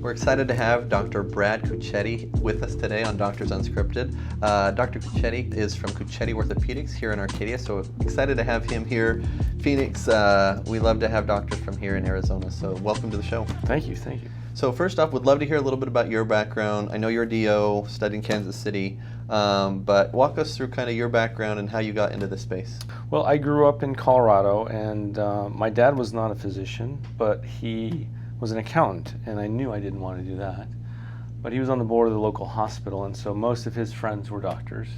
We're excited to have Dr. Brad Cucchetti with us today on Doctors Unscripted. Dr. Cucchetti is from Cucchetti Orthopaedics here in Arcadia, so excited to have him here. Phoenix, we love to have doctors from here in Arizona, so welcome to the show. Thank you, thank you. So first off, would love to hear a little bit about your background. I know you're a DO, studied in Kansas City, but walk us through kind of your background and how you got into this space. Well, I grew up in Colorado, and my dad was not a physician, but he was an accountant, and I knew I didn't want to do that. But he was on the board of the local hospital, and so most of his friends were doctors,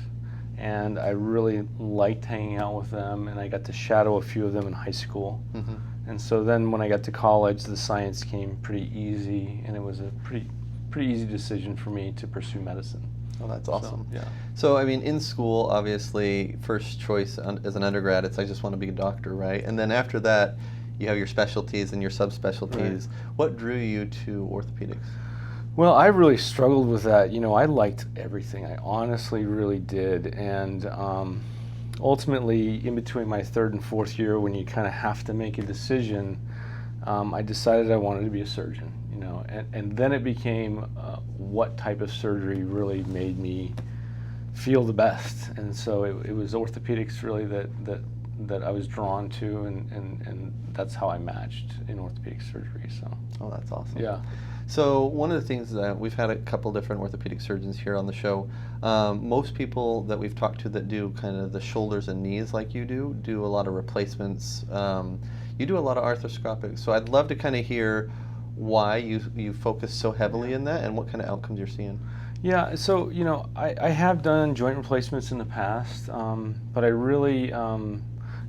and I really liked hanging out with them, and I got to shadow a few of them in high school. Mm-hmm. And so then when I got to college, the science came pretty easy, and it was a pretty easy decision for me to pursue medicine. Oh, that's awesome. So, yeah. So, I mean, in school, obviously, first choice as an undergrad, it's I just want to be a doctor, right? And then after that, you have your specialties and your subspecialties. Right. What drew you to orthopedics? Well, I really struggled with that. You know, I liked everything. I honestly really did. And ultimately, in between my third and fourth year, when you kind of have to make a decision, I decided I wanted to be a surgeon. You know, and then it became what type of surgery really made me feel the best. And so it was orthopedics really that I was drawn to, and that's how I matched in orthopedic surgery. So. Oh, that's awesome. Yeah. So one of the things that we've had a couple different orthopedic surgeons here on the show. Most people that we've talked to that do kind of the shoulders and knees like you do a lot of replacements. You do a lot of arthroscopic. So I'd love to kind of hear why you focus so heavily in that and what kind of outcomes you're seeing. Yeah, so you know, I have done joint replacements in the past, but I really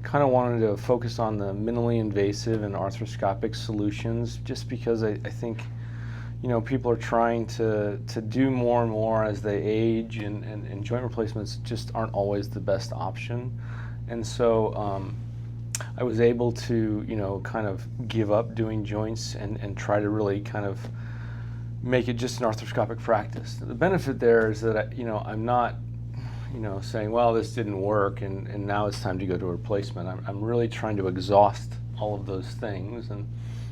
kind of wanted to focus on the minimally invasive and arthroscopic solutions, just because I think, you know, people are trying to do more and more as they age, and joint replacements just aren't always the best option. And so I was able to, you know, kind of give up doing joints and try to really kind of make it just an arthroscopic practice. The benefit there is that, I'm not, saying, well, this didn't work and now it's time to go to a replacement. I'm really trying to exhaust all of those things. And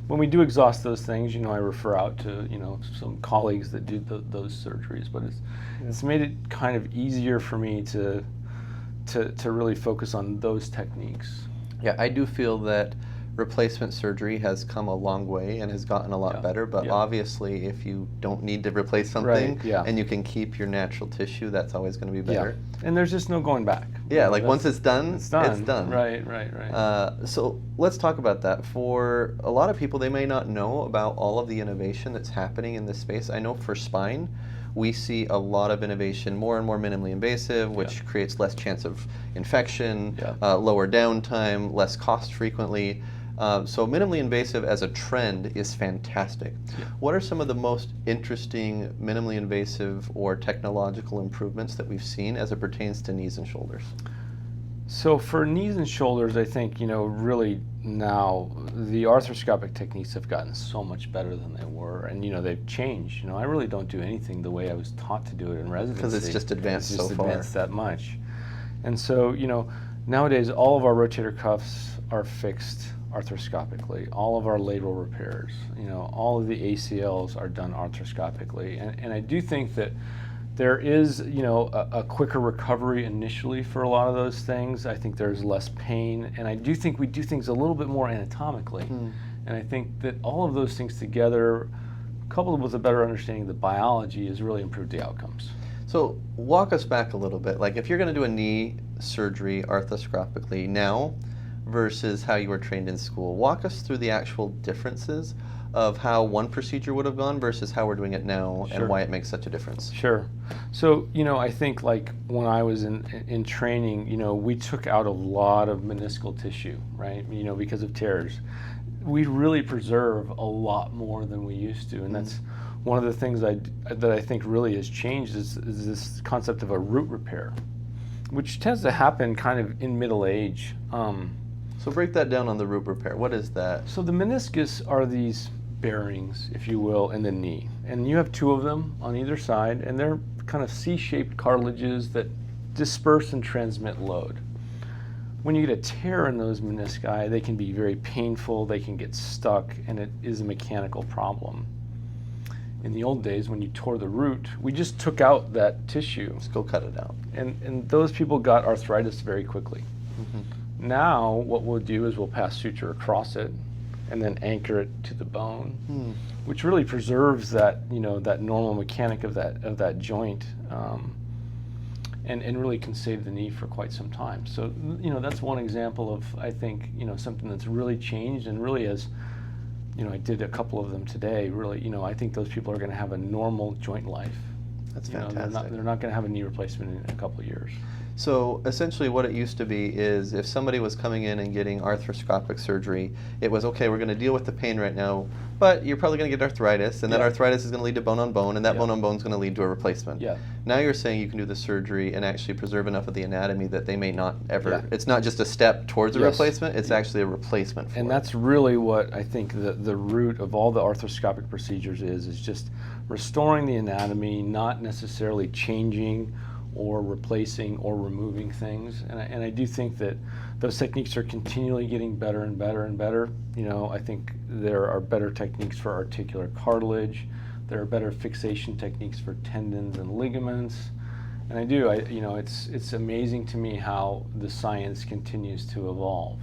when we do exhaust those things, I refer out to, some colleagues that do those surgeries. But it's made it kind of easier for me to really focus on those techniques. Yeah, I do feel that replacement surgery has come a long way and has gotten a lot better, but obviously if you don't need to replace something and you can keep your natural tissue, that's always going to be better. Yeah. And there's just no going back. Yeah, like once it's done, it's done. Right. So let's talk about that. For a lot of people, they may not know about all of the innovation that's happening in this space. I know for spine, we see a lot of innovation, more and more minimally invasive, which creates less chance of infection, lower downtime, less cost frequently. So minimally invasive as a trend is fantastic. Yeah. What are some of the most interesting minimally invasive or technological improvements that we've seen as it pertains to knees and shoulders? So for knees and shoulders, I think, really now the arthroscopic techniques have gotten so much better than they were, and they've changed. I really don't do anything the way I was taught to do it in residency. Because it's just advanced so far. It's just advanced that much. And so, nowadays all of our rotator cuffs are fixed arthroscopically. All of our labral repairs, all of the ACLs are done arthroscopically. And I do think that there is, a quicker recovery initially for a lot of those things. I think there's less pain, and I do think we do things a little bit more anatomically. And I think that all of those things together, coupled with a better understanding of the biology, has really improved the outcomes. So walk us back a little bit. Like if you're going to do a knee surgery arthroscopically now versus how you were trained in school, walk us through the actual differences of how one procedure would have gone versus how we're doing it now and why it makes such a difference. Sure. So, I think like when I was in training, we took out a lot of meniscal tissue, right? Because of tears. We really preserve a lot more than we used to, and that's one of the things that I think really has changed is this concept of a root repair, which tends to happen kind of in middle age. So break that down on the root repair. What is that? So the meniscus are these bearings, if you will, in the knee. And you have two of them on either side, and they're kind of C-shaped cartilages that disperse and transmit load. When you get a tear in those menisci, they can be very painful, they can get stuck, and it is a mechanical problem. in the old days when you tore the root, we just took out that tissue. Just go cut it out. And those people got arthritis very quickly. Mm-hmm. Now what we'll do is we'll pass suture across it and then anchor it to the bone, which really preserves that, you know, that normal mechanic of that joint, and really can save the knee for quite some time. So, you know, that's one example of, I think, you know, something that's really changed and really has, you know, I did a couple of them today, really, you know, I think those people are going to have a normal joint life. That's you know, fantastic. they're not going to have a knee replacement in a couple of years. So essentially what it used to be is if somebody was coming in and getting arthroscopic surgery, it was, okay, we're going to deal with the pain right now, but you're probably going to get arthritis, and that arthritis is going to lead to bone on bone, and that bone on bone is going to lead to a replacement. Yeah. Now you're saying you can do the surgery and actually preserve enough of the anatomy that they may not ever, it's not just a step towards a replacement, it's actually a replacement for And it. that's really what I think the root of all the arthroscopic procedures is just restoring the anatomy, not necessarily changing or replacing or removing things. And I do think that those techniques are continually getting better and better and better. You know, I think there are better techniques for articular cartilage. There are better fixation techniques for tendons and ligaments. And you know, it's amazing to me how the science continues to evolve.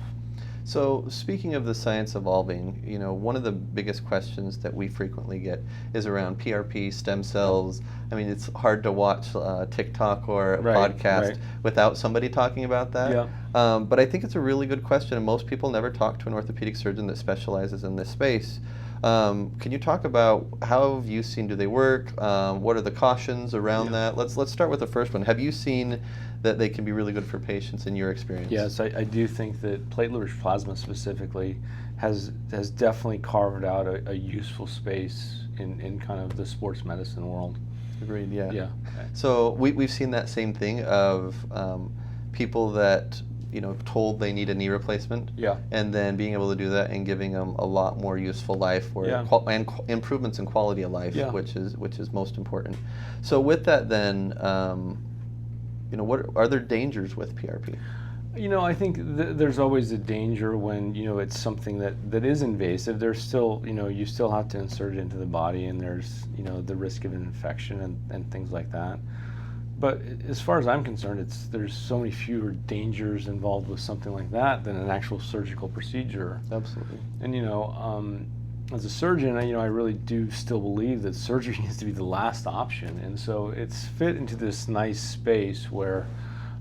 So speaking of the science evolving, you know, one of the biggest questions that we frequently get is around PRP, stem cells. I mean, it's hard to watch TikTok or a podcast without somebody talking about that. Yeah. But I think it's a really good question, and most people never talk to an orthopedic surgeon that specializes in this space. Can you talk about how have you seen, do they work? What are the cautions around that? Let's start with the first one. Have you seen that they can be really good for patients in your experience? Yes, I do think that platelet-rich plasma specifically has definitely carved out a useful space in kind of the sports medicine world. Agreed, yeah. Yeah. So we've seen that same thing of people that, you know, told they need a knee replacement, and then being able to do that and giving them a lot more useful life and improvements in quality of life, which is most important. So with that then, you know, what are there dangers with PRP? You know, I think there's always a danger when, you know, it's something that is invasive. There's still, you know, you still have to insert it into the body, and there's, you know, the risk of an infection and things like that. But as far as I'm concerned, there's so many fewer dangers involved with something like that than an actual surgical procedure. Absolutely. And, you know, as a surgeon, you know, I really do still believe that surgery needs to be the last option. And so it's fit into this nice space where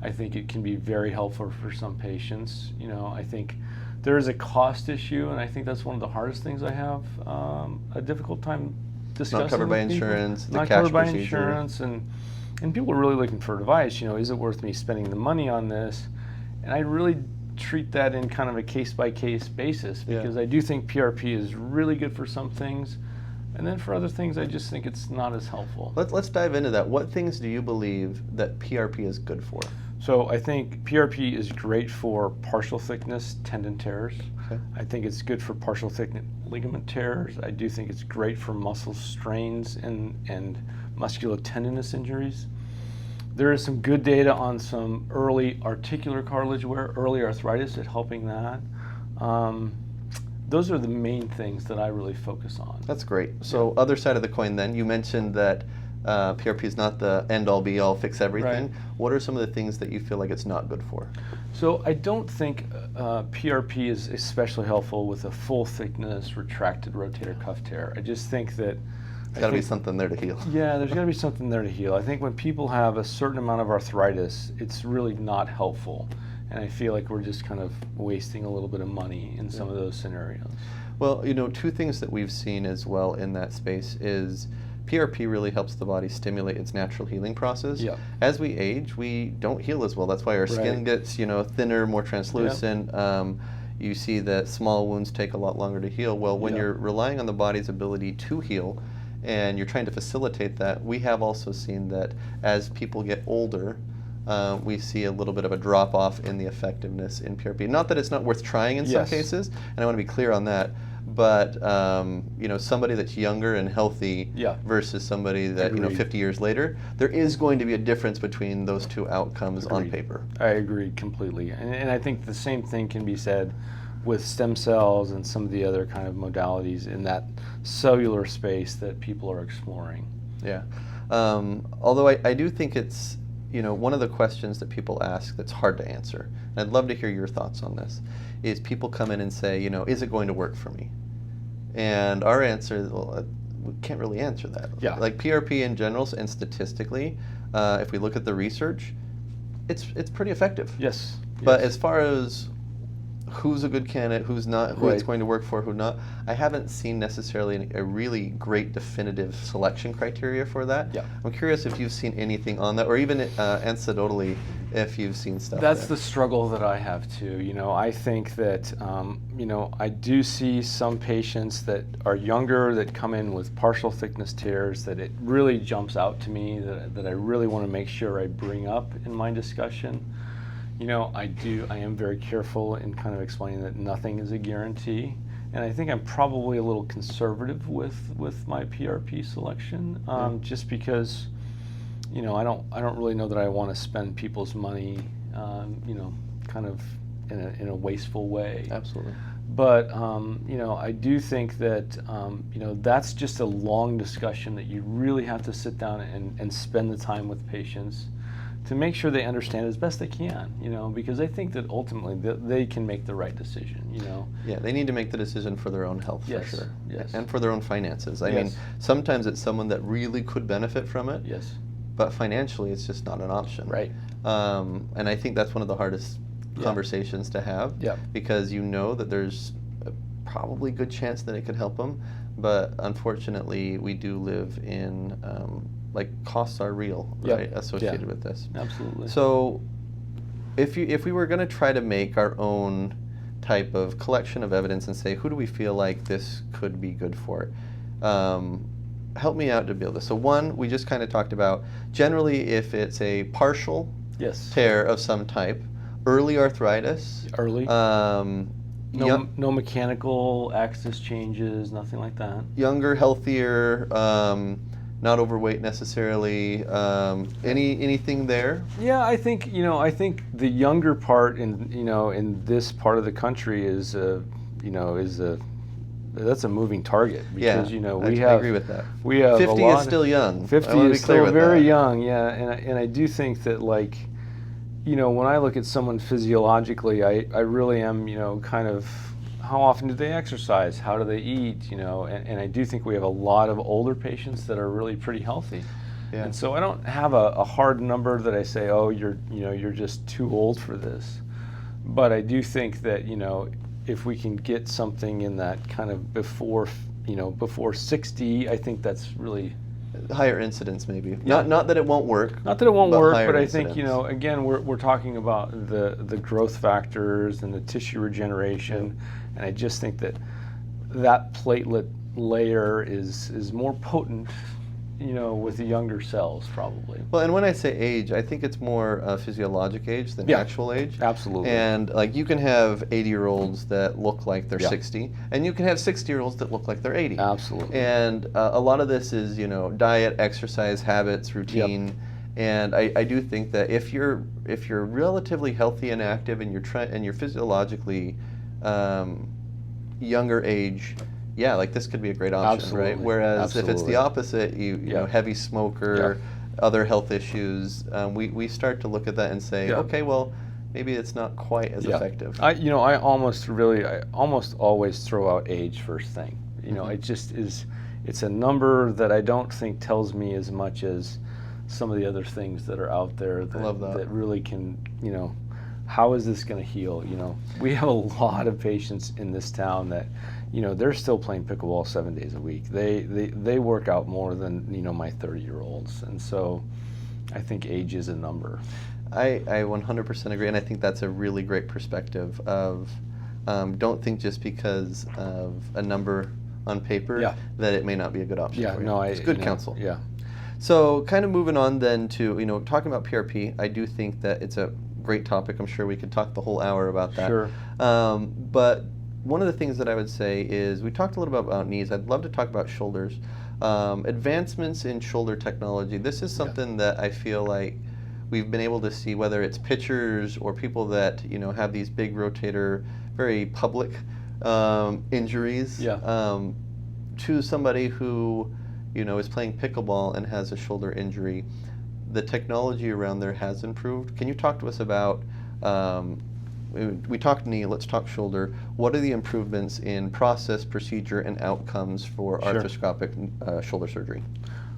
I think it can be very helpful for some patients. You know, I think there is a cost issue, and I think that's one of the hardest things I have a difficult time discussing. Not covered by with people. insurance, the Not cash covered by procedure. insurance, and people are really looking for advice. You know, is it worth me spending the money on this? And I really treat that in kind of a case-by-case basis, because I do think PRP is really good for some things, and then for other things I just think it's not as helpful. Let's dive into that. What things do you believe that PRP is good for? So I think PRP is great for partial thickness tendon tears. Okay. I think it's good for partial thickness ligament tears. I do think it's great for muscle strains and musculotendinous injuries. There is some good data on some early articular cartilage wear, early arthritis at helping that. Those are the main things that I really focus on. That's great. So other side of the coin then, you mentioned that PRP is not the end-all be-all, fix everything. Right. What are some of the things that you feel like it's not good for? So I don't think PRP is especially helpful with a full thickness retracted rotator cuff tear. I just think that There's got to be something there to heal. Yeah, there's got to be something there to heal. I think when people have a certain amount of arthritis, it's really not helpful. And I feel like we're just kind of wasting a little bit of money in some of those scenarios. Well, you know, two things that we've seen as well in that space is PRP really helps the body stimulate its natural healing process. Yeah. As we age, we don't heal as well. That's why our skin gets, you know, thinner, more translucent. You see that small wounds take a lot longer to heal. Well, when you're relying on the body's ability to heal and you're trying to facilitate that, we have also seen that as people get older, we see a little bit of a drop-off in the effectiveness in PRP. Not that it's not worth trying in some cases, and I want to be clear on that, but you know, somebody that's younger and healthy versus somebody that, you know, 50 years later, there is going to be a difference between those two outcomes on paper. I agree completely. And I think the same thing can be said with stem cells and some of the other kind of modalities in that cellular space that people are exploring. Yeah. Although I do think it's, one of the questions that people ask that's hard to answer, and I'd love to hear your thoughts on this, is people come in and say, is it going to work for me? And our answer is, well, we can't really answer that. Yeah. Like PRP in general and statistically, if we look at the research, it's pretty effective. Yes. But yes. as far as who's a good candidate, who's not, who it's Right. going to work for, who not, I haven't seen necessarily a really great definitive selection criteria for that. Yeah. I'm curious if you've seen anything on that, or even anecdotally, if you've seen stuff That's there. the struggle that I have too. I think that, I do see some patients that are younger that come in with partial thickness tears that it really jumps out to me that I really want to make sure I bring up in my discussion. I am very careful in kind of explaining that nothing is a guarantee. And I think I'm probably a little conservative with my PRP selection, just because, I don't really know that I want to spend people's money, kind of in a wasteful way. Absolutely. But, I do think that, that's just a long discussion that you really have to sit down and spend the time with patients to make sure they understand as best they can, because I think that ultimately they can make the right decision, Yeah, they need to make the decision for their own health, Yes, for sure. yes. And for their own finances. I Yes. mean, sometimes it's someone that really could benefit from it, Yes. but financially it's just not an option. Right. And I think that's one of the hardest Yeah. conversations to have, Yeah. because that there's a probably good chance that it could help them, but unfortunately we do live in, costs are real, Yep. right, associated Yeah. with this. Absolutely. So if we were going to try to make our own type of collection of evidence and say, who do we feel like this could be good for? Help me out to build this. So one, we just kind of talked about, generally if it's a partial Yes. tear of some type, early arthritis, Early. young- No mechanical axis changes, nothing like that. younger, healthier, not overweight necessarily, anything there? Yeah, I think the younger part in this part of the country is that's a moving target because I agree with that. we have 50 a lot is still young. 50 I wanna be is clear still with very that. young, yeah, and I do think that when I look at someone physiologically, I really am kind of, how often do they exercise? How do they eat? And I do think we have a lot of older patients that are really pretty healthy. Yeah. And so I don't have a hard number that I say, oh, you're just too old for this. But I do think that if we can get something in that kind of before 60, I think that's really Higher incidence, maybe. Yeah. Not that it won't work. Not that it won't work, higher but I think incidence. again we're talking about the growth factors and the tissue regeneration, and I just think that platelet layer is more potent, with the younger cells probably. Well, and when I say age, I think it's more physiologic age than Yeah. actual age. Absolutely. And you can have 80-year-olds that look like they're Yeah. 60, and you can have 60-year-olds that look like they're 80. Absolutely. And a lot of this is, diet, exercise, habits, routine. And I do think that if you're relatively healthy and active, and you're physiologically younger age, this could be a great option, Absolutely. right? Whereas if it's the Absolutely. opposite, you know, heavy smoker, other health issues, we start to look at that and say, okay, well, maybe it's not quite as effective. I almost always throw out age first thing. It just is. It's a number that I don't think tells me as much as some of the other things that are out there that really can, how is this going to heal? We have a lot of patients in this town that, they're still playing pickleball 7 days a week. They work out more than, my 30-year-olds. And so I think age is a number. I 100% agree, and I think that's a really great perspective of don't think just because of a number on paper that it may not be a good option for you. It's good counsel. Yeah. So kind of moving on then to, talking about PRP, I do think that it's a great topic. I'm sure we could talk the whole hour about that. Sure. But one of the things that I would say is, we talked a little bit about knees. I'd love to talk about shoulders. Advancements in shoulder technology. This is something that I feel like we've been able to see, whether it's pitchers or people that, have these big rotator very public injuries, to somebody who, you know, is playing pickleball and has a shoulder injury. The technology around there has improved. Can you talk to us about, we talked knee, let's talk shoulder. What are the improvements in process, procedure, and outcomes for arthroscopic shoulder surgery?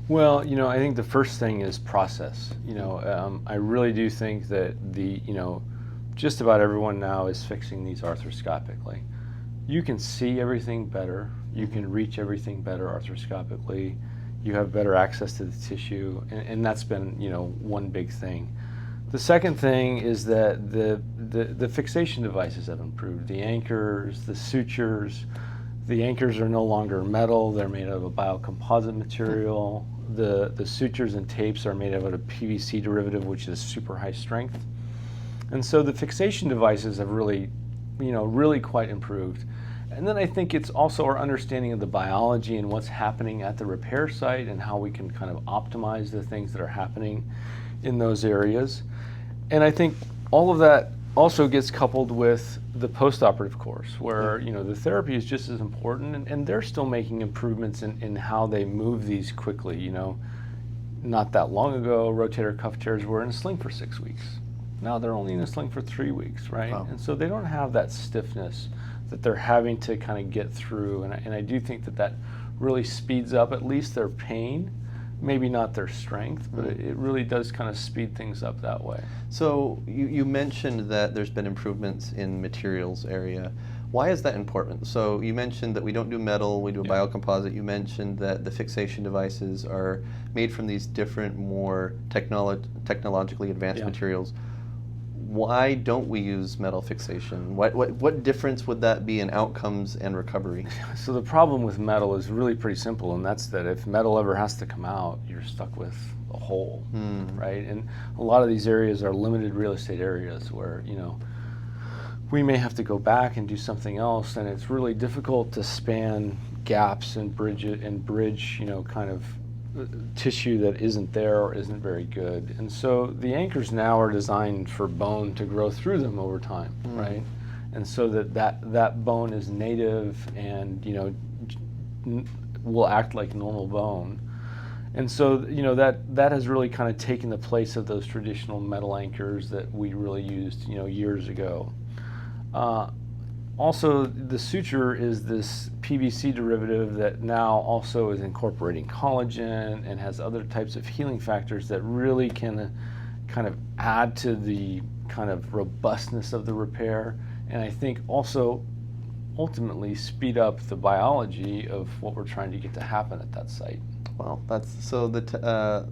Well, you know, I think the first thing is process. You know, I really do think that just about everyone now is fixing these arthroscopically. You can see everything better. You can reach everything better arthroscopically. You have better access to the tissue, and that's been, you know, one big thing. The second thing is that the fixation devices have improved. The anchors, the sutures. The anchors are no longer metal. They're made of a biocomposite material. The sutures and tapes are made out of a PVC derivative, which is super high strength. And so the fixation devices have really, you know, really quite improved. And then I think it's also our understanding of the biology and what's happening at the repair site and how we can kind of optimize the things that are happening in those areas. And I think all of that also gets coupled with the post-operative course, where, you know, the therapy is just as important, and they're still making improvements in how they move these quickly. You know, not that long ago, rotator cuff tears were in a sling for 6 weeks. Now they're only in a sling for 3 weeks, right? Wow. And so they don't have that stiffness that they're having to kind of get through, and I do think that really speeds up at least their pain. Maybe not their strength, but it really does kind of speed things up that way. So you mentioned that there's been improvements in materials area. Why is that important? So you mentioned that we don't do metal, we do a biocomposite. You mentioned that the fixation devices are made from these different, more technologically advanced materials. Why don't we use metal fixation? What difference would that be in outcomes and recovery? So the problem with metal is really pretty simple, and that's that if metal ever has to come out, you're stuck with a hole, right? And a lot of these areas are limited real estate areas where, you know, we may have to go back and do something else, and it's really difficult to span gaps and bridge, you know, kind of tissue that isn't there or isn't very good. And so the anchors now are designed for bone to grow through them over time, right? And so that bone is native and, you know, will act like normal bone. And so, you know, that has really kind of taken the place of those traditional metal anchors that we really used, you know, years ago. Also, the suture is this PVC derivative that now also is incorporating collagen and has other types of healing factors that really can kind of add to the kind of robustness of the repair, and I think also ultimately speed up the biology of what we're trying to get to happen at that site. Well, so the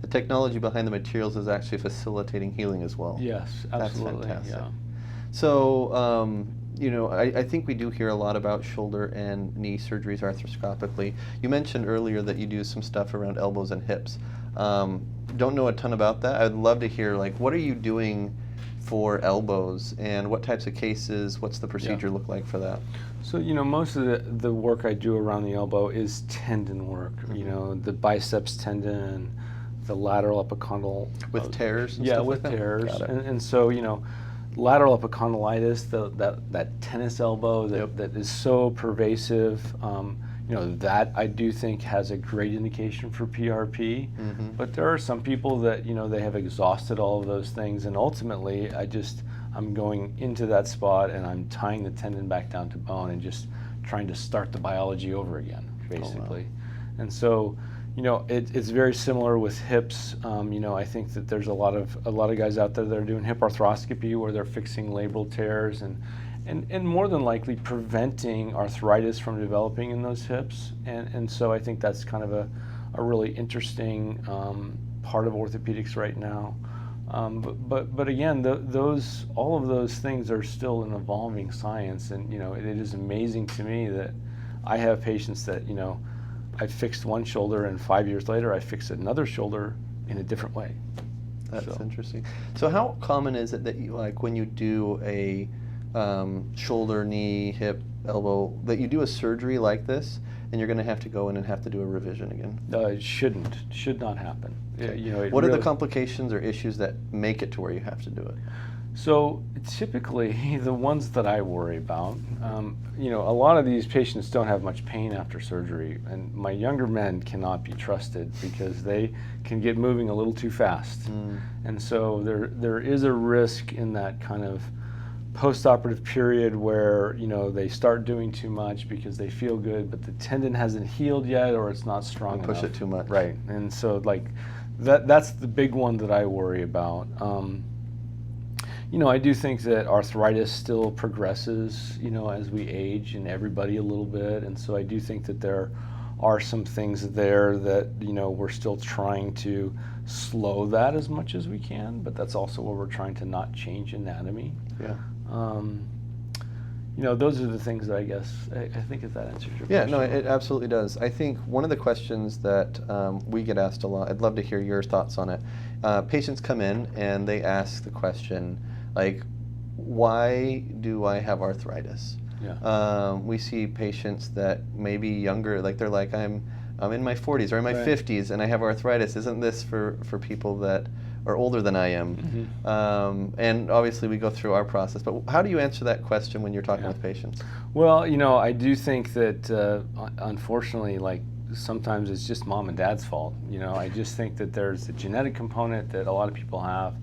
technology behind the materials is actually facilitating healing as well. Yes, absolutely. That's fantastic. Yeah. So, you know, I think we do hear a lot about shoulder and knee surgeries arthroscopically. You mentioned earlier that you do some stuff around elbows and hips. Don't know a ton about that. I'd love to hear, like, what are you doing for elbows and what types of cases, what's the procedure look like for that? So, you know, most of the work I do around the elbow is tendon work, you know, the biceps tendon, the lateral epicondyle. With tears and stuff stuff with like that? tears. And so, you know, lateral epicondylitis, that tennis elbow that is so pervasive, you know, that I do think has a great indication for PRP. But there are some people that, you know, they have exhausted all of those things, and ultimately I'm going into that spot and I'm tying the tendon back down to bone and just trying to start the biology over again, basically. Oh, wow. And so, you know, it's very similar with hips. You know, I think that there's a lot of guys out there that are doing hip arthroscopy where they're fixing labral tears and more than likely preventing arthritis from developing in those hips. And so I think that's kind of a really interesting part of orthopedics right now. But again, all of those things are still an evolving science, and, you know, it is amazing to me that I have patients that, you know, I fixed one shoulder and 5 years later I fixed another shoulder in a different way. That's interesting. So how common is it that you, like, when you do a shoulder, knee, hip, elbow, that you do a surgery like this and you're going to have to go in and have to do a revision again? It should not happen. Okay. You know, what are the complications or issues that make it to where you have to do it? So typically, the ones that I worry about, a lot of these patients don't have much pain after surgery, and my younger men cannot be trusted because they can get moving a little too fast. And so there is a risk in that kind of post-operative period where they start doing too much because they feel good, but the tendon hasn't healed yet or it's not strong enough. Push it too much. Right, and so that's the big one that I worry about. I do think that arthritis still progresses, as we age, and everybody a little bit, and so I do think that there are some things there that, we're still trying to slow that as much as we can, but that's also where we're trying to not change anatomy. Yeah. Those are the things that I guess, I think if that answers your question. Yeah, no, it absolutely does. I think one of the questions that we get asked a lot, I'd love to hear your thoughts on it. Patients come in and they ask the question, like, why do I have arthritis? Yeah. We see patients that may be younger, like they're like, I'm in my 40s or in my 50s and I have arthritis. Isn't this for people that are older than I am? And obviously we go through our process, but how do you answer that question when you're talking with patients? Well, I do think that unfortunately, sometimes it's just mom and dad's fault. I just think that there's a genetic component that a lot of people have.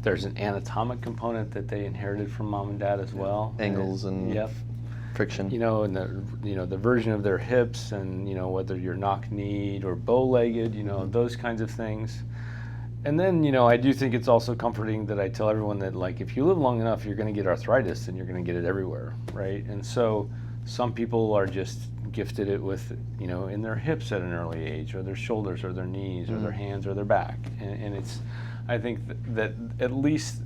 There's an anatomic component that they inherited from mom and dad as well. Angles and friction. And the version of their hips, and whether you're knock-kneed or bow-legged, those kinds of things. And then, I do think it's also comforting that I tell everyone that, if you live long enough, you're going to get arthritis, and you're going to get it everywhere, right? And so some people are just gifted it with, in their hips at an early age, or their shoulders, or their knees, or their hands, or their back. And it's, I think that at least,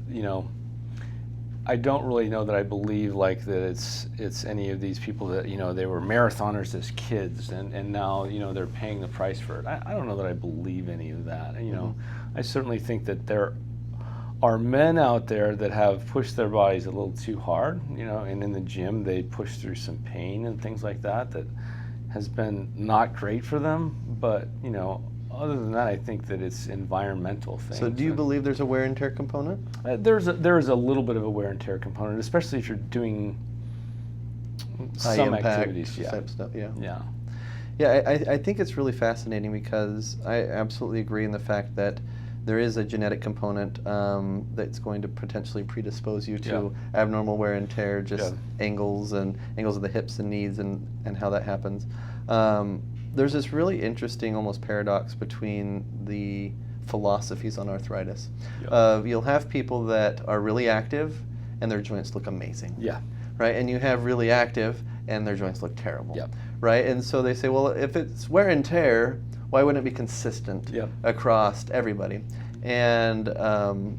I don't really know that I believe that it's any of these people that, they were marathoners as kids and now, they're paying the price for it. I don't know that I believe any of that. I certainly think that there are men out there that have pushed their bodies a little too hard, and in the gym they push through some pain and things like that has been not great for them. But, other than that, I think that it's environmental things. So do you believe there's a wear and tear component? There is a little bit of a wear and tear component, especially if you're doing high some impact activities. type stuff. Yeah. I think it's really fascinating because I absolutely agree in the fact that there is a genetic component that's going to potentially predispose you to abnormal wear and tear, just angles of the hips and knees and how that happens. There's this really interesting almost paradox between the philosophies on arthritis. You'll have people that are really active and their joints look amazing. Yeah. Right? And you have really active and their joints look terrible. Yep. Right? And so they say, well, if it's wear and tear, why wouldn't it be consistent across everybody? And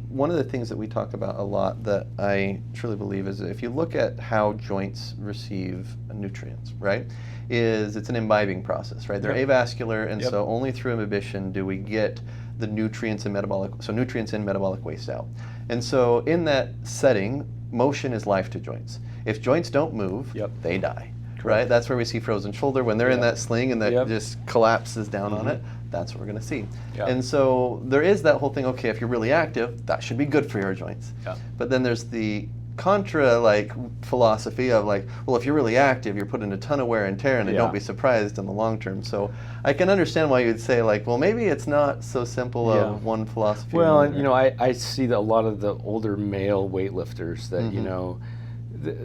one of the things that we talk about a lot that I truly believe is if you look at how joints receive nutrients, right, it's an imbibing process, right? They're avascular, and so only through imbibition do we get the nutrients and nutrients in, metabolic waste out. And so in that setting, motion is life to joints. If joints don't move, they die. Right? That's where we see frozen shoulder. When they're in that sling and that just collapses down on it, that's what we're going to see. And so there is that whole thing, okay, if you're really active, that should be good for your joints. But then there's the contra philosophy of well, if you're really active, you're putting a ton of wear and tear, and don't be surprised in the long term. So I can understand why you'd say well, maybe it's not so simple of one philosophy. Well, and I see that a lot of the older male weightlifters that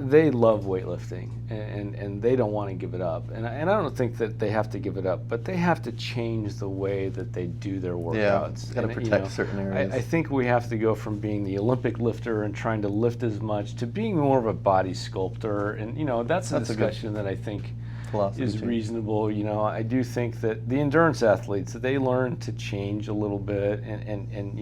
they love weightlifting and they don't want to give it up. And I don't think that they have to give it up, but they have to change the way that they do their workouts. Got to protect certain areas. I think we have to go from being the Olympic lifter and trying to lift as much to being more of a body sculptor. And, that's a discussion that I think is reasonable. I do think that the endurance athletes, they learn to change a little bit and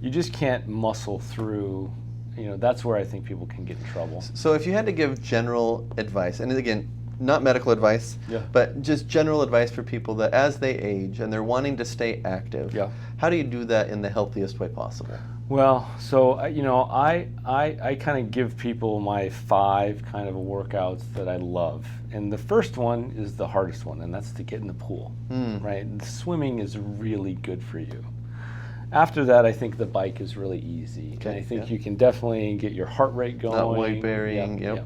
you just can't muscle through. That's where I think people can get in trouble. So if you had to give general advice, and again, not medical advice, but just general advice for people that as they age and they're wanting to stay active, how do you do that in the healthiest way possible? Well, so, I kind of give people my 5 kind of workouts that I love. And the first one is the hardest one, and that's to get in the pool, right? And swimming is really good for you. After that, I think the bike is really easy. Okay, And I think yeah. you can definitely get your heart rate going. Not weight bearing, yep.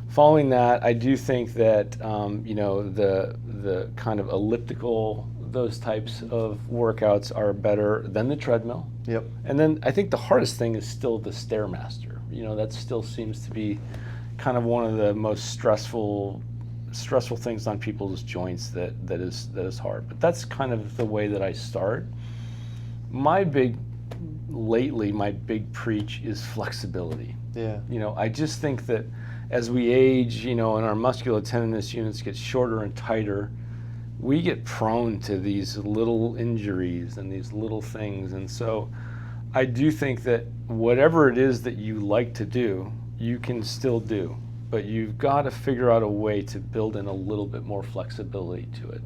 Following that, I do think that you know, the kind of elliptical, those types of workouts are better than the treadmill. Yep. And then I think the hardest thing is still the Stairmaster. You know, that still seems to be kind of one of the most stressful things on people's joints that is hard. But that's kind of the way that I start. My big preach is flexibility. Yeah. You know, I just think that as we age, you know, and our musculotendinous units get shorter and tighter, we get prone to these little injuries and these little things. And so I do think that whatever it is that you like to do, you can still do, but you've got to figure out a way to build in a little bit more flexibility to it.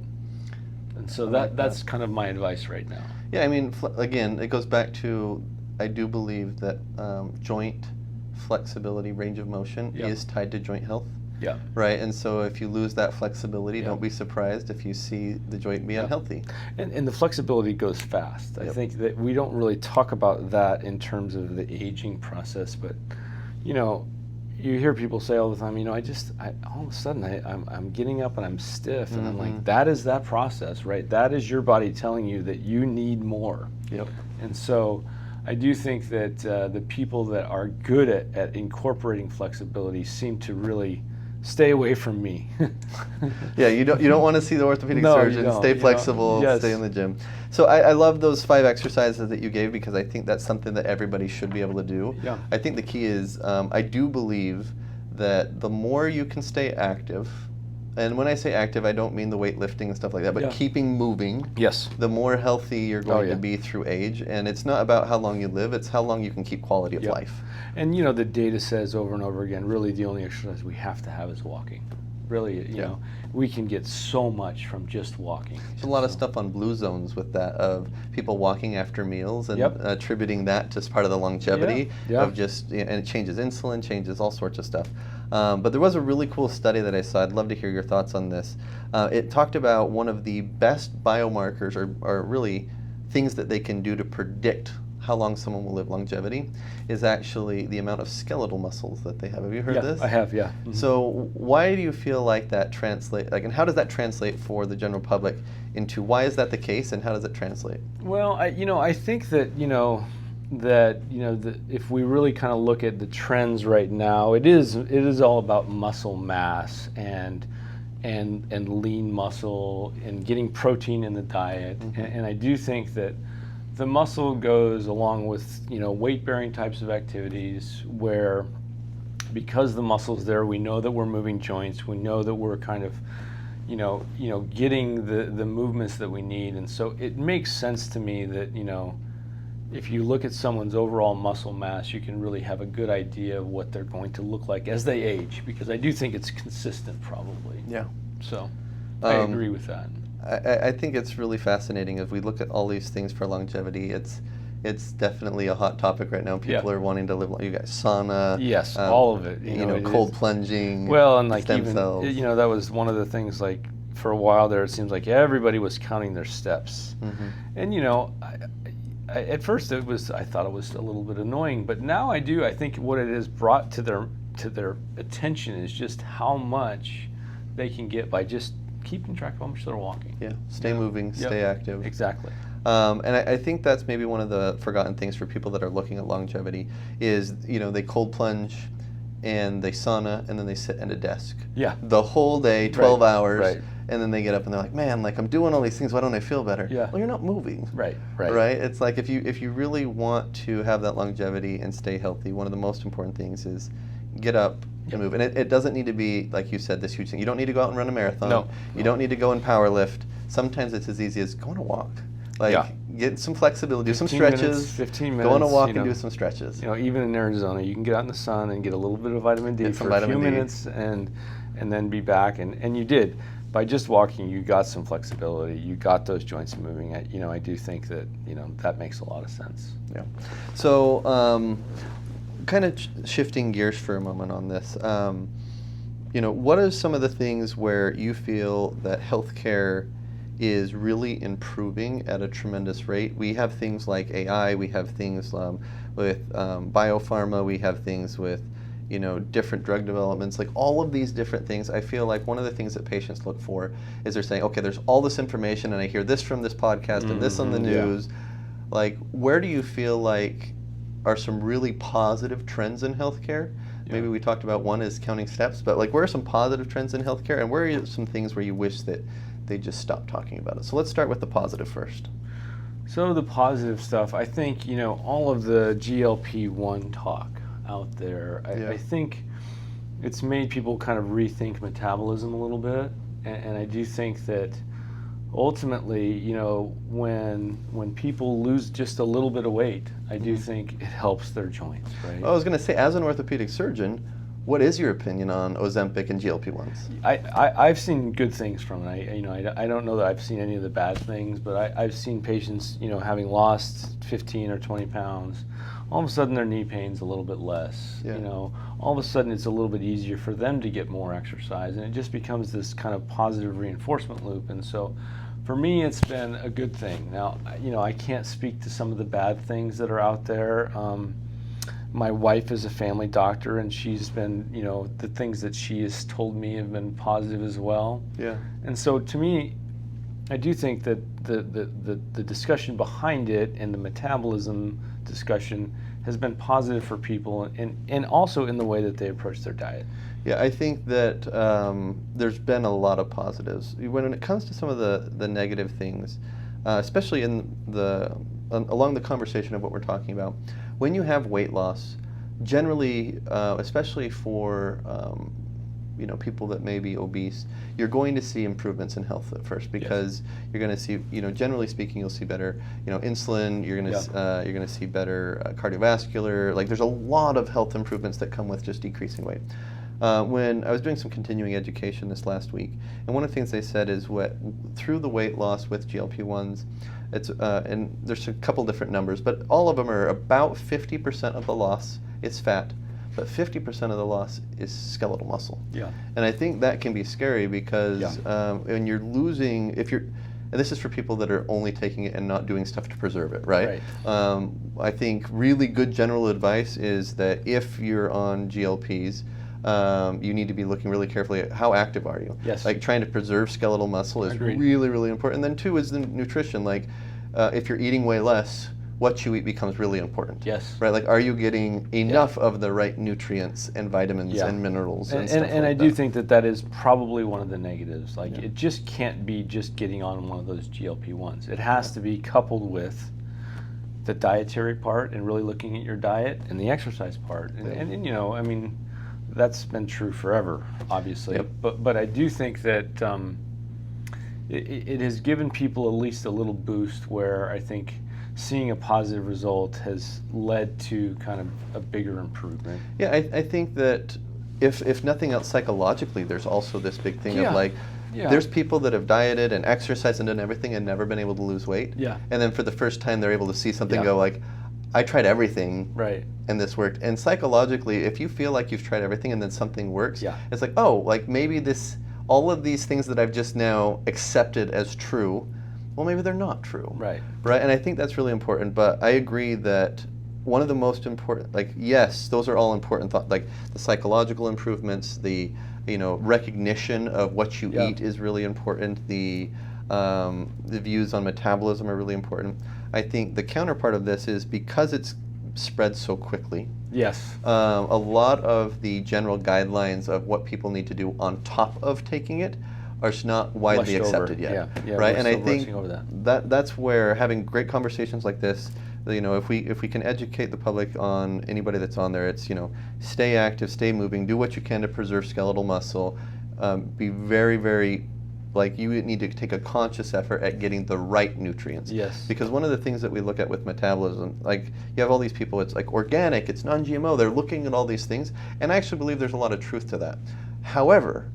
And so that's kind of my advice right now. Yeah, I mean, again, it goes back to, I do believe that joint flexibility, range of motion is tied to joint health. Yeah. Right, and so if you lose that flexibility, Yeah. don't be surprised if you see the joint be unhealthy. And the flexibility goes fast. I think that we don't really talk about that in terms of the aging process, but you know, you hear people say all the time, you know, all of a sudden I'm getting up and I'm stiff, and I'm like, that is that process, right? That is your body telling you that you need more. Yep. And so I do think that the people that are good at incorporating flexibility seem to really stay away from me. Yeah, you don't want to see the orthopedic surgeon. Stay flexible, stay in the gym. So I love those 5 exercises that you gave, because I think that's something that everybody should be able to do. Yeah. I think the key is, I do believe that the more you can stay active, and when I say active, I don't mean the weightlifting and stuff like that, but keeping moving, Yes. the more healthy you're going to be through age. And it's not about how long you live, it's how long you can keep quality of life. And you know, the data says over and over again, really the only exercise we have to have is walking. Really, you know, we can get so much from just walking. There's a lot of stuff on Blue Zones with that, of people walking after meals and attributing that to part of the longevity of just, and it changes insulin, changes all sorts of stuff. But there was a really cool study that I saw. I'd love to hear your thoughts on this. It talked about one of the best biomarkers, or really things that they can do to predict how long someone will live, longevity, is actually the amount of skeletal muscles that they have. Have you heard this? I have, So why do you feel like that translate, and how does that translate for the general public into, why is that the case, and how does it translate? Well, I think that, if we really kind of look at the trends right now, it is all about muscle mass and lean muscle and getting protein in the diet. And I do think that the muscle goes along with, weight-bearing types of activities where, because the muscle's there, we know that we're moving joints, we know that we're kind of, getting the movements that we need. And so it makes sense to me that, if you look at someone's overall muscle mass, you can really have a good idea of what they're going to look like as they age, because I do think it's consistent, probably. Yeah. So I agree with that. I think it's really fascinating as we look at all these things for longevity. It's definitely a hot topic right now. People are wanting to live long. You guys, sauna. Yes, all of it. Cold plunging. Well, and like stem cells. that was one of the things. Like for a while there, it seems like everybody was counting their steps. And at first I thought it was a little bit annoying, but now I think what it has brought to their attention is just how much they can get by just keeping track of how much they're walking. Yeah, stay moving, stay active. Exactly. And I think that's maybe one of the forgotten things for people that are looking at longevity is, they cold plunge and they sauna and then they sit at a desk. Yeah. The whole day, 12 hours. Right. And then they get up and they're like, man, like I'm doing all these things, why don't I feel better? Yeah. Well, you're not moving. Right. Right? It's like if you really want to have that longevity and stay healthy, one of the most important things is get up and move. And it doesn't need to be, like you said, this huge thing. You don't need to go out and run a marathon. No. You don't need to go and power lift. Sometimes it's as easy as go on a walk. Get some flexibility, do some stretches. 15 minutes. Go on a walk and do some stretches. Even in Arizona, you can get out in the sun and get a little bit of vitamin D for a few minutes and then be back. And you did. By just walking, you got some flexibility. You got those joints moving. I do think that, that makes a lot of sense. Yeah. So, kind of shifting gears for a moment on this. What are some of the things where you feel that healthcare is really improving at a tremendous rate. We have things like AI, we have things with biopharma, we have things with different drug developments, like all of these different things. I feel like one of the things that patients look for is they're saying, okay, there's all this information and I hear this from this podcast and this on the news. Like, where do you feel like are some really positive trends in healthcare? Maybe we talked about one is counting steps, but like, where are some positive trends in healthcare and where are some things where you wish that they just stopped talking about it? So let's start with the positive first. So the positive stuff, I think, all of the GLP-1 talk out there, I think it's made people kind of rethink metabolism a little bit, and I do think that ultimately, when people lose just a little bit of weight, I do think it helps their joints, right? I was going to say, as an orthopedic surgeon, what is your opinion on Ozempic and GLP-1s? I've seen good things from it. I don't know that I've seen any of the bad things, but I've seen patients, having lost 15 or 20 pounds, all of a sudden their knee pain's a little bit less. All of a sudden it's a little bit easier for them to get more exercise, and it just becomes this kind of positive reinforcement loop. And so for me, it's been a good thing. Now, I can't speak to some of the bad things that are out there. My wife is a family doctor, and she's been, the things that she has told me have been positive as well. Yeah. And so to me, I do think that the discussion behind it and the metabolism discussion has been positive for people, and also in the way that they approach their diet. Yeah, I think that there's been a lot of positives. When it comes to some of the negative things, especially along the conversation of what we're talking about, when you have weight loss, generally, especially for people that may be obese, you're going to see improvements in health at first, because you're going to see, generally speaking, you'll see better, insulin. You're going to see better cardiovascular. Like, there's a lot of health improvements that come with just decreasing weight. When I was doing some continuing education this last week, and one of the things they said is through the weight loss with GLP-1s, it's and there's a couple different numbers, but all of them are about 50% of the loss is fat, but 50% of the loss is skeletal muscle. Yeah. And I think that can be scary because when you're losing, and this is for people that are only taking it and not doing stuff to preserve it, right? I think really good general advice is that if you're on GLPs, you need to be looking really carefully at how active are you. Yes. Like, trying to preserve skeletal muscle is really, really important. And then two is the nutrition. Like, if you're eating way less, what you eat becomes really important. Yes. Right? Like, are you getting enough of the right nutrients and vitamins and minerals and stuff like that? And I do think that is probably one of the negatives. Like, it just can't be just getting on one of those GLP-1s. It has to be coupled with the dietary part and really looking at your diet, and the exercise part. And I mean, that's been true forever, obviously. Yep. But I do think that it has given people at least a little boost, where I think seeing a positive result has led to kind of a bigger improvement. Yeah, I think that if nothing else, psychologically, there's also this big thing of like, there's people that have dieted and exercised and done everything and never been able to lose weight. Yeah. And then for the first time, they're able to see something go like, I tried everything, and this worked. And psychologically, if you feel like you've tried everything and then something works, it's like, oh, like maybe all of these things that I've just now accepted as true, well, maybe they're not true. Right. And I think that's really important. But I agree that one of the most important, like, yes, those are all important thoughts. Like, the psychological improvements, the recognition of what you eat is really important. The views on metabolism are really important. I think the counterpart of this is, because it's spread so quickly. Yes. A lot of the general guidelines of what people need to do on top of taking it are not widely accepted yet. Right. And I think that's where having great conversations like this, if we can educate the public on anybody that's on there, it's stay active, stay moving, do what you can to preserve skeletal muscle, be very, very, like, you need to take a conscious effort at getting the right nutrients. Yes. Because one of the things that we look at with metabolism, like, you have all these people, it's like organic, it's non-GMO, they're looking at all these things, and I actually believe there's a lot of truth to that. However,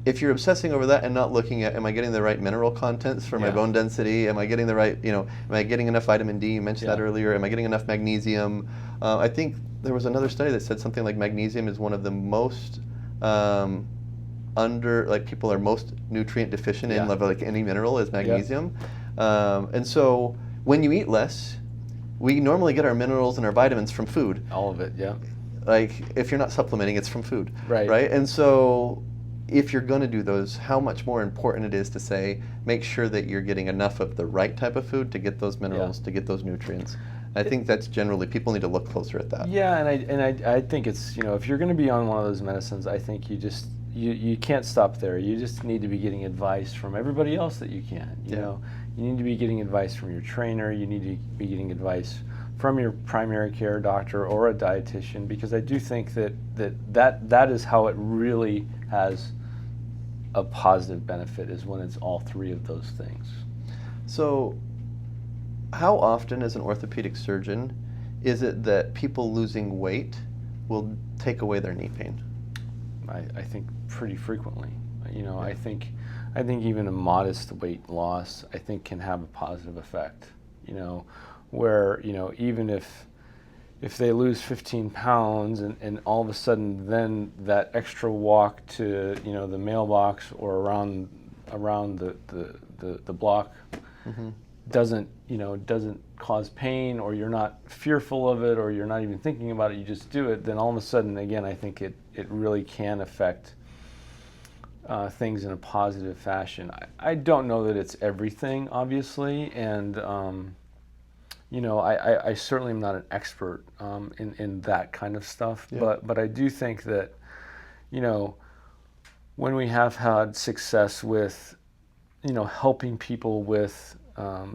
if you're obsessing over that and not looking at, am I getting the right mineral contents for my bone density? Am I getting the right, am I getting enough vitamin D? You mentioned that earlier. Am I getting enough magnesium? I think there was another study that said something like magnesium is one of the most like people are most nutrient deficient in, Yeah. like any mineral is magnesium. And so when you eat less, we normally get our minerals and our vitamins from food. All of it, yeah. Like if you're not supplementing, it's from food, Right. And so if you're going to do those, how much more important it is to say, make sure that you're getting enough of the right type of food to get those minerals, to get those nutrients. I think that's generally, people need to look closer at that. Yeah, and I think it's, if you're going to be on one of those medicines, I think you can't stop there. You just need to be getting advice from everybody else that you can. You know, you need to be getting advice from your trainer. You need to be getting advice from your primary care doctor or a dietitian, because I do think that is how it really has a positive benefit, is when it's all three of those things. So how often, as an orthopedic surgeon, is it that people losing weight will take away their knee pain? I think pretty frequently. I think even a modest weight loss, I think, can have a positive effect. Where even if they lose 15 pounds and all of a sudden then that extra walk to the mailbox or around the block doesn't cause pain, or you're not fearful of it, or you're not even thinking about it, you just do it, then all of a sudden, again, I think it really can affect things in a positive fashion. I don't know that it's everything, obviously, and I certainly am not an expert in that kind of stuff, but I do think that when we have had success with helping people with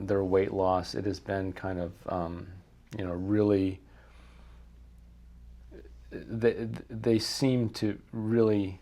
their weight loss, it has been kind of really, they seem to really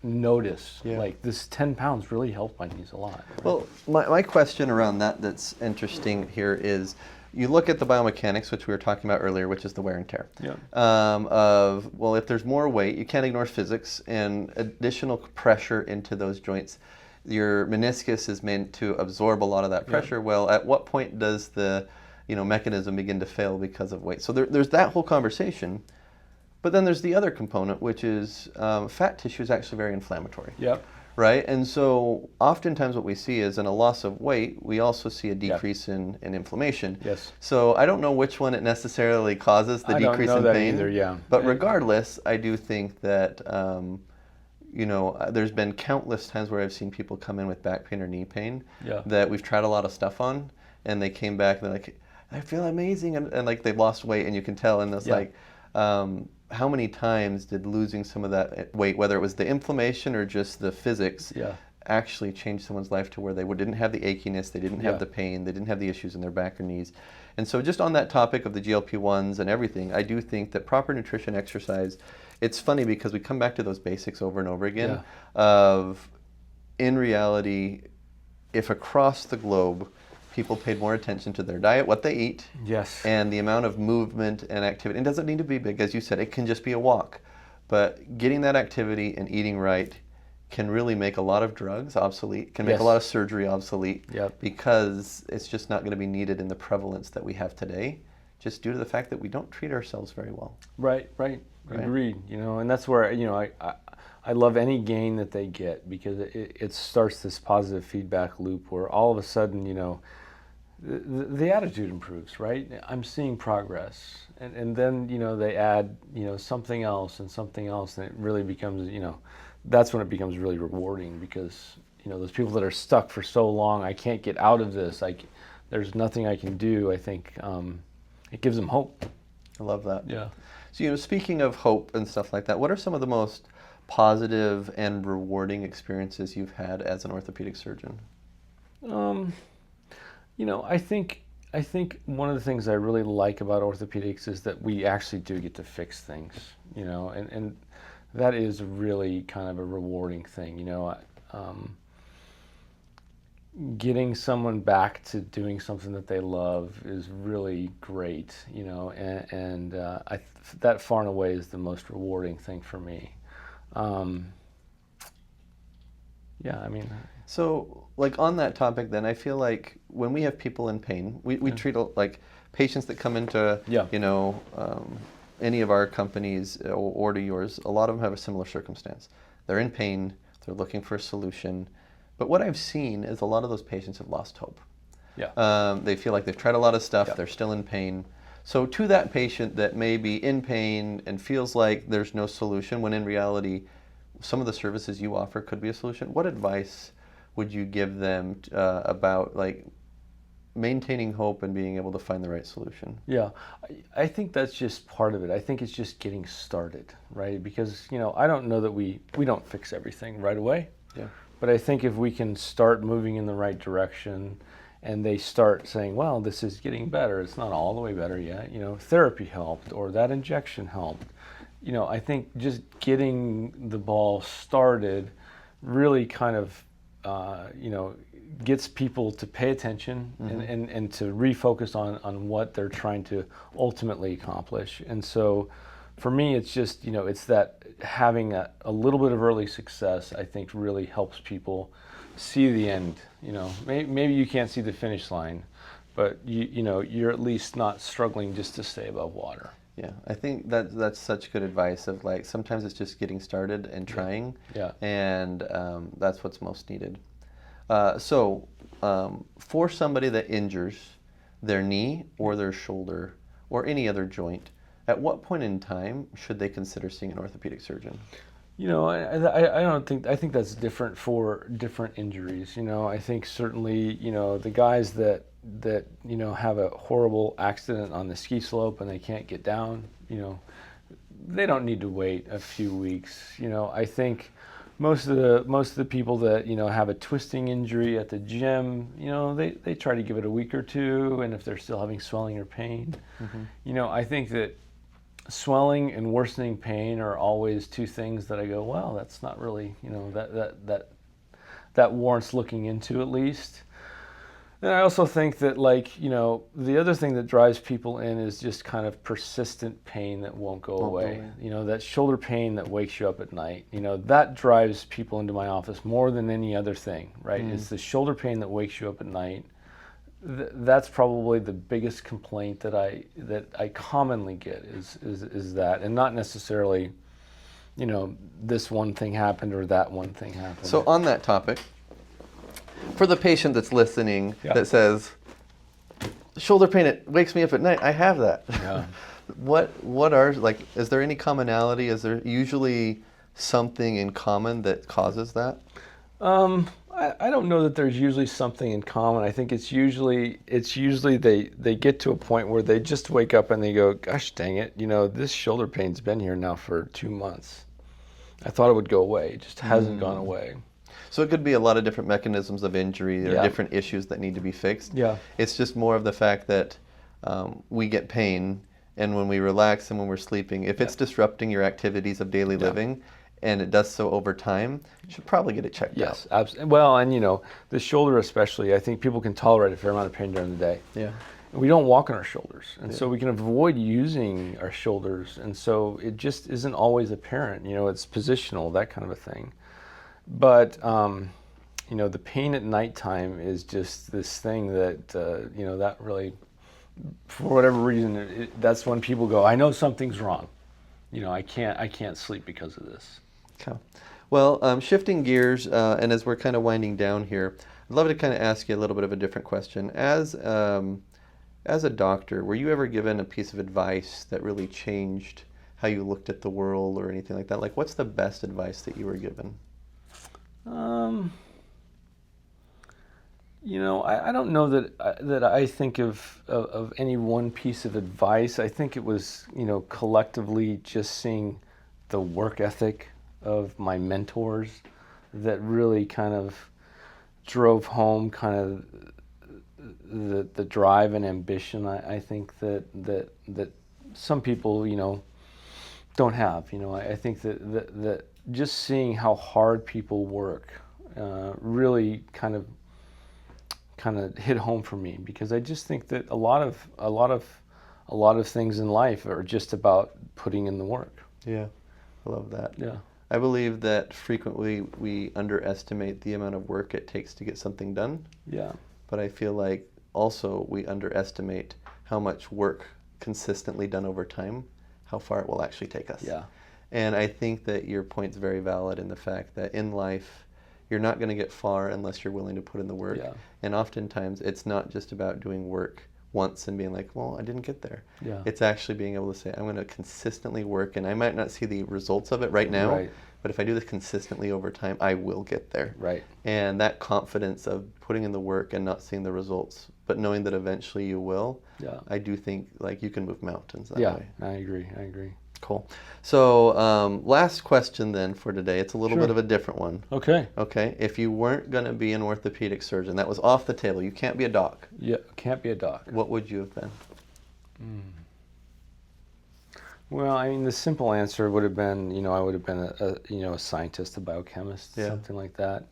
notice, like, this 10 pounds really helped my knees a lot. Right? Well, my question around that's interesting here is, you look at the biomechanics, which we were talking about earlier, which is the wear and tear. Well, if there's more weight, you can't ignore physics and additional pressure into those joints. Your meniscus is meant to absorb a lot of that pressure. Well, at what point does the mechanism begin to fail because of weight? So there's that whole conversation. But then there's the other component, which is fat tissue is actually very inflammatory. Right? And so oftentimes what we see is, in a loss of weight, we also see a decrease in inflammation. So I don't know which one it necessarily causes, the decrease in pain. Either, But regardless, I do think that there's been countless times where I've seen people come in with back pain or knee pain that we've tried a lot of stuff on, and they came back and they're like, I feel amazing, and like they've lost weight, and you can tell, and it's like, how many times did losing some of that weight, whether it was the inflammation or just the physics, actually change someone's life to where they didn't have the achiness, they didn't have the pain, they didn't have the issues in their back or knees. And so just on that topic of the GLP-1s and everything, I do think that proper nutrition, exercise, it's funny because we come back to those basics over and over again of, in reality, if across the globe people paid more attention to their diet, what they eat, and the amount of movement and activity. It doesn't need to be big, as you said, it can just be a walk. But getting that activity and eating right can really make a lot of drugs obsolete, can make a lot of surgery obsolete, because it's just not going to be needed in the prevalence that we have today, just due to the fact that we don't treat ourselves very well. Right. Agreed. And that's where I love any gain that they get, because it starts this positive feedback loop where all of a sudden, the attitude improves, right? I'm seeing progress, and then they add something else, and it really becomes that's when it becomes really rewarding, because those people that are stuck for so long, I can't get out of this, there's nothing I can do. I think it gives them hope. I love that. So speaking of hope and stuff like that, what are some of the most positive and rewarding experiences you've had as an orthopedic surgeon? I think one of the things I really like about orthopedics is that we actually do get to fix things, and that is really kind of a rewarding thing, getting someone back to doing something that they love is really great, and that far and away is the most rewarding thing for me. So, like, on that topic then, I feel like when we have people in pain, we treat like patients that come into any of our companies or to yours, a lot of them have a similar circumstance. they're in pain, they're looking for a solution. But what I've seen is a lot of those patients have lost hope. Yeah. They feel like they've tried a lot of stuff, Yeah. they're still in pain. So to that patient that may be in pain and feels like there's no solution, when in reality, some of the services you offer could be a solution, what advice would you give them about like maintaining hope and being able to find the right solution? Yeah, I think that's just part of it. I think it's just getting started, right? Because, you know, I don't know that we don't fix everything right away. Yeah. But I think if we can start moving in the right direction and they start saying, well, this is getting better, it's not all the way better yet, you know, therapy helped or that injection helped. You know, I think just getting the ball started really kind of, you know, gets people to pay attention and to refocus on what they're trying to ultimately accomplish. And so for me, it's just, you know, it's that having a little bit of early success, I think really helps people see the end. You know, maybe you can't see the finish line, but you know, you're at least not struggling just to stay above water. Yeah, I think that's such good advice of like sometimes it's just getting started and trying, Yeah. and that's what's most needed. So for somebody that injures their knee or their shoulder or any other joint, at what point in time should they consider seeing an orthopedic surgeon? You know, I think that's different for different injuries. You know, I think certainly, you know, the guys that you know have a horrible accident on the ski slope and they can't get down, you know, they don't need to wait a few weeks. You know, I think most of the people that, you know, have a twisting injury at the gym, you know, they try to give it a week or two, and if they're still having swelling or pain, you know, I think that swelling and worsening pain are always two things that I go, well, that's not really, you know, that warrants looking into at least. And I also think that, like, you know, the other thing that drives people in is just kind of persistent pain that won't go away. You know, that shoulder pain that wakes you up at night, you know, that drives people into my office more than any other thing, right? It's the shoulder pain that wakes you up at night. That's probably the biggest complaint that I commonly get is that, and not necessarily, you know, this one thing happened or that one thing happened. So on that topic, for the patient that's listening that says, shoulder pain, it wakes me up at night, I have that. Yeah. What are, like, is there any commonality? Is there usually something in common that causes that? I don't know that there's usually something in common. I think it's usually they get to a point where they just wake up and they go, gosh dang it, you know, this shoulder pain's been here now for 2 months. I thought it would go away. It just hasn't gone away. So it could be a lot of different mechanisms of injury or different issues that need to be fixed. Yeah. It's just more of the fact that we get pain, and when we relax and when we're sleeping, if it's disrupting your activities of daily living, and it does so over time, you should probably get it checked out. Yes, absolutely. Well, and you know, the shoulder especially, I think people can tolerate a fair amount of pain during the day. Yeah. We don't walk on our shoulders, and so we can avoid using our shoulders, and so it just isn't always apparent. You know, it's positional, that kind of a thing. But you know, the pain at nighttime is just this thing that you know, that really, for whatever reason, that's when people go, I know something's wrong. You know, I can't sleep because of this. Okay. Well, shifting gears, and as we're kind of winding down here, I'd love to kind of ask you a little bit of a different question. As a doctor, were you ever given a piece of advice that really changed how you looked at the world or anything like that? Like, what's the best advice that you were given? You know, I don't know that I think of any one piece of advice. I think it was, you know, collectively just seeing the work ethic of my mentors that really kind of drove home kind of the drive and ambition I think that some people, you know, don't have. You know, I think that just seeing how hard people work really kind of hit home for me, because I just think that a lot of things in life are just about putting in the work. Yeah, I love that. Yeah. I believe that frequently we underestimate the amount of work it takes to get something done. Yeah. But I feel like also we underestimate how much work consistently done over time, how far it will actually take us. Yeah. And I think that your point's very valid in the fact that in life, you're not going to get far unless you're willing to put in the work. Yeah. And oftentimes, it's not just about doing work once and being like, well, I didn't get there. Yeah. It's actually being able to say, I'm going to consistently work, and I might not see the results of it right now, Right. but if I do this consistently over time, I will get there. Right. And that confidence of putting in the work and not seeing the results, but knowing that eventually you will, Yeah. I do think like you can move mountains that Yeah, way. I agree. Cool. So last question then for today. It's a little Sure. bit of a different one. Okay. Okay. If you weren't going to be an orthopedic surgeon, that was off the table. You can't be a doc. Yeah, can't be a doc. What would you have been? Well, I mean, the simple answer would have been, I would have been a scientist, a biochemist, Yeah. something like that.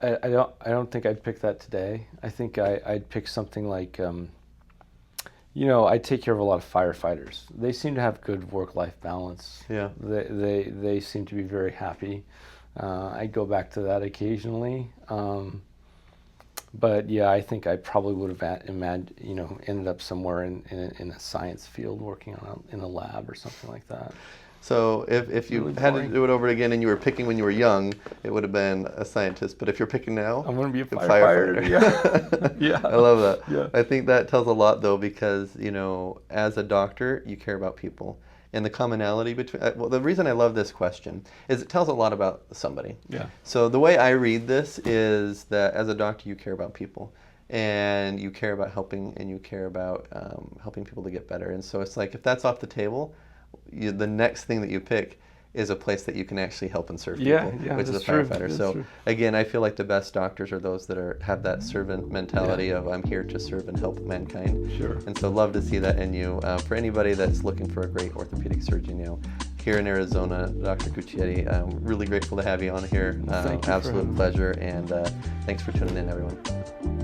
I don't think I'd pick that today. I think I'd pick something like, I take care of a lot of firefighters. They seem to have good work-life balance. Yeah. They seem to be very happy. I go back to that occasionally. But yeah, I think I probably would have ended up somewhere in a science field working in a lab or something like that. So if you Really had to boring. do it over again and you were picking when you were young, it would have been a scientist. But if you're picking now, I'm going to be a firefighter. Yeah. I love that. Yeah. I think that tells a lot, though, because, as a doctor, you care about people. And the commonality between, the reason I love this question is it tells a lot about somebody. Yeah. So the way I read this is that as a doctor, you care about people. And you care about helping, and you care about helping people to get better. And so it's like, if that's off the table, the next thing that you pick is a place that you can actually help and serve people, Yeah, which is a that's true. firefighter. That's So true. again, I feel like the best doctors are those that have that servant mentality of I'm here to serve and help mankind. Sure. And so love to see that in you. For anybody that's looking for a great orthopedic surgeon, here in Arizona, Dr. Cucchetti, I'm really grateful to have you on here. Thank you for Absolute having me. pleasure, and thanks for tuning in, everyone.